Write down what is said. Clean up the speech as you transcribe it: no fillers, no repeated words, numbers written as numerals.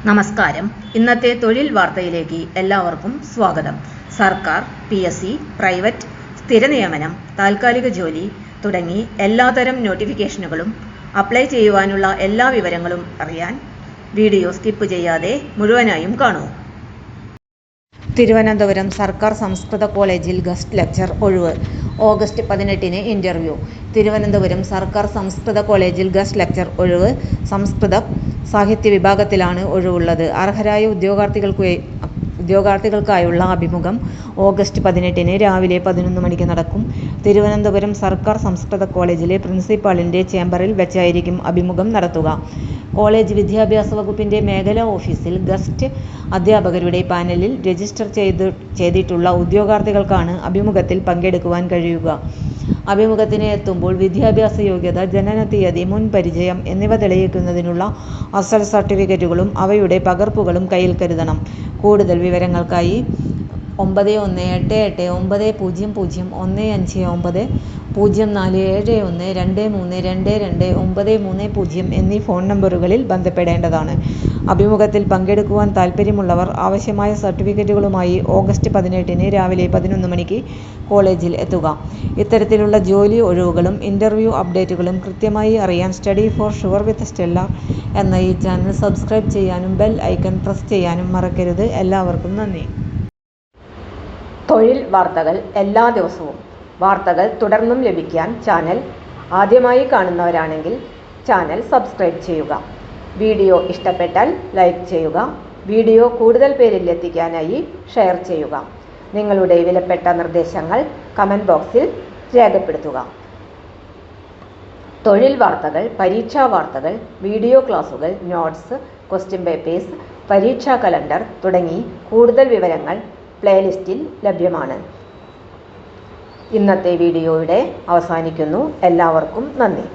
നമസ്കാരം. ഇന്നത്തെ തൊഴിൽ വാർത്തയിലേക്ക് എല്ലാവർക്കും സ്വാഗതം. സർക്കാർ, PSC, പ്രൈവറ്റ്, സ്ഥിര നിയമനം, താൽക്കാലിക ജോലി തുടങ്ങി എല്ലാത്തരം നോട്ടിഫിക്കേഷനുകളും അപ്ലൈ ചെയ്യുവാനുള്ള എല്ലാ വിവരങ്ങളും അറിയാൻ വീഡിയോ സ്കിപ്പ് ചെയ്യാതെ മുഴുവനായും കാണൂ. തിരുവനന്തപുരം സർക്കാർ സംസ്കൃത കോളേജിൽ ഗസ്റ്റ് ലെക്ചർ ഒഴിവ്. ഓഗസ്റ്റ് 18-ന് ഇന്റർവ്യൂ. തിരുവനന്തപുരം സർക്കാർ സംസ്കൃത കോളേജിൽ ഗസ്റ്റ് ലെക്ചർ ഒഴിവ്. സംസ്കൃത സാഹിത്യ വിഭാഗത്തിലാണ് ഒഴിവുള്ളത്. അർഹരായ ഉദ്യോഗാർത്ഥികൾക്കായുള്ള അഭിമുഖം ഓഗസ്റ്റ് 18-ന് രാവിലെ 11 മണിക്ക് നടക്കും. തിരുവനന്തപുരം സർക്കാർ സംസ്കൃത കോളേജിലെ പ്രിൻസിപ്പാളിന്റെ ചേംബറിൽ വെച്ചായിരിക്കും അഭിമുഖം നടത്തുക. കോളേജ് വിദ്യാഭ്യാസ വകുപ്പിന്റെ മേഖലാ ഓഫീസിൽ ഗസ്റ്റ് അധ്യാപകരുടെ പാനലിൽ രജിസ്റ്റർ ചെയ്തിട്ടുള്ള ഉദ്യോഗാർത്ഥികൾക്കാണ് അഭിമുഖത്തിൽ പങ്കെടുക്കുവാൻ കഴിയുക. അഭിമുഖത്തിന് എത്തുമ്പോൾ വിദ്യാഭ്യാസ യോഗ്യത, ജനന തീയതി, മുൻ പരിചയം എന്നിവ തെളിയിക്കുന്നതിനുള്ള അസൽ സർട്ടിഫിക്കറ്റുകളും അവയുടെ പകർപ്പുകളും കയ്യിൽ കരുതണം. കൂടുതൽ വിവരങ്ങൾക്കായി 9188150471232230 എന്നീ ഫോൺ നമ്പറുകളിൽ ബന്ധപ്പെടേണ്ടതാണ്. അഭിമുഖത്തിൽ പങ്കെടുക്കുവാൻ താൽപ്പര്യമുള്ളവർ ആവശ്യമായ സർട്ടിഫിക്കറ്റുകളുമായി ഓഗസ്റ്റ് 18-ന് രാവിലെ 11 മണിക്ക് കോളേജിൽ എത്തുക. ഇത്തരത്തിലുള്ള ജോലി ഒഴിവുകളും ഇന്റർവ്യൂ അപ്ഡേറ്റുകളും കൃത്യമായി അറിയാൻ study for sure with Stella എന്ന ഈ ചാനൽ സബ്സ്ക്രൈബ് ചെയ്യാനും ബെൽ ഐക്കൺ പ്രസ് ചെയ്യാനും മറക്കരുത്. എല്ലാവർക്കും നന്ദി. തൊഴിൽ വാർത്തകൾ എല്ലാ ദിവസവും. വാർത്തകൾ തുടർന്നും ലഭിക്കാൻ ചാനൽ ആദ്യമായി കാണുന്നവരാണെങ്കിൽ ചാനൽ സബ്സ്ക്രൈബ് ചെയ്യുക. വീഡിയോ ഇഷ്ടപ്പെട്ടാൽ ലൈക്ക് ചെയ്യുക. വീഡിയോ കൂടുതൽ പേരിൽ എത്തിക്കാനായി ഷെയർ ചെയ്യുക. നിങ്ങളുടെ വിലപ്പെട്ട നിർദ്ദേശങ്ങൾ കമന്റ് ബോക്സിൽ രേഖപ്പെടുത്തുക. തൊഴിൽ വാർത്തകൾ, പരീക്ഷാ വാർത്തകൾ, വീഡിയോ ക്ലാസുകൾ, നോട്ട്സ്, ക്വസ്റ്റ്യൻ പേപ്പേഴ്സ്, പരീക്ഷാ കലണ്ടർ തുടങ്ങി കൂടുതൽ വിവരങ്ങൾ പ്ലേലിസ്റ്റിൽ ലഭ്യമാണ്. ഇന്നത്തെ വീഡിയോയുടെ അവസാനിക്കുന്നു. എല്ലാവർക്കും നന്ദി.